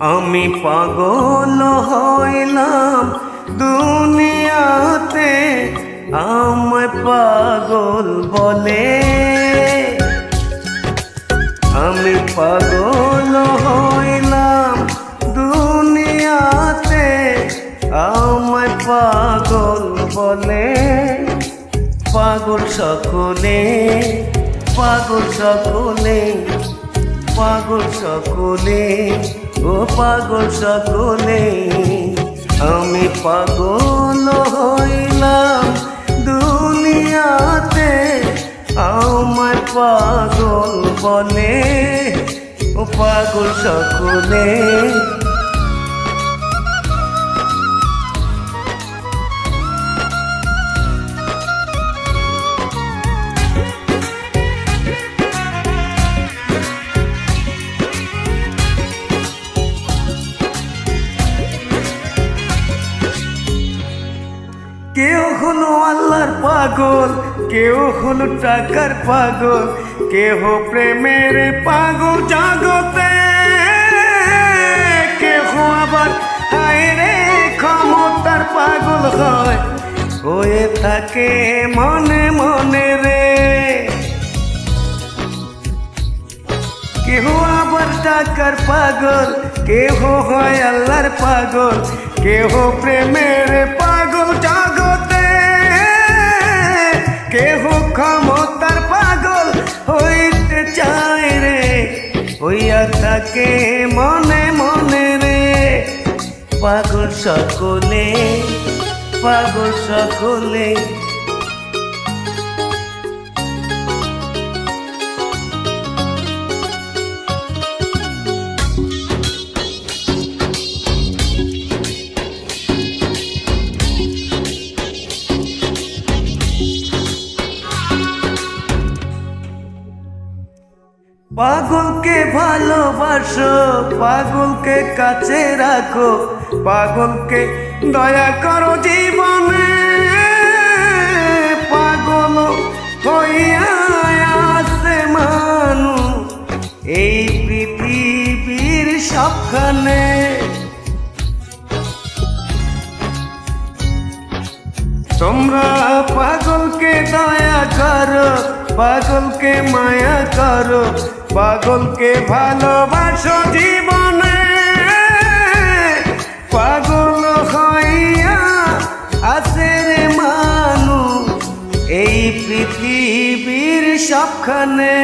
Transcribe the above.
আমি পাগল হইলাম দুনিয়াতে, আমায় পাগল বলে। আমি পাগল হইলাম দুনিয়াতে, আমায় পাগল বলে। পাগল সকলে, পাগল সকলে, পাগল সকলে, ও পাগল সকলে। আমি পাগল হইলাম দুনিয়াতে, আমায় পাগল বলে। ও পাগল সকলে। কেউ হলো আল্লাহর পাগল, কেউ হলো টাকার পাগল, কেহ প্রেমের পাগল জগতে, কেহ আবার হায়রে ক্ষমতার পাগল হয়, হয়ে থাকে মনে মনে রে। কেহ আবার টাকার পাগল, কেহ হয় আল্লাহর পাগল, কেহ প্রেমের পাগল জগতে, কেহ ক্ষমতার পাগল হইতে চায় রে, হইয়া থাকে মনে মনে রে। পাগল সকলে, পাগল সকলে। পাগলকে ভালোবাসো, পাগলকে কাছে রাখো, পাগলকে দয়া করো জীবনে। পাগল হইয়া আছে মানুষ এই পৃথিবীর সবখানে। তোমরা পাগলকে দয়া করো, পাগলকে মায়া করো, পাগলকে ভালোবাসো জীবনে। পাগল হইয়া আছে রে মানুষ এই পৃথিবীর সবখানে।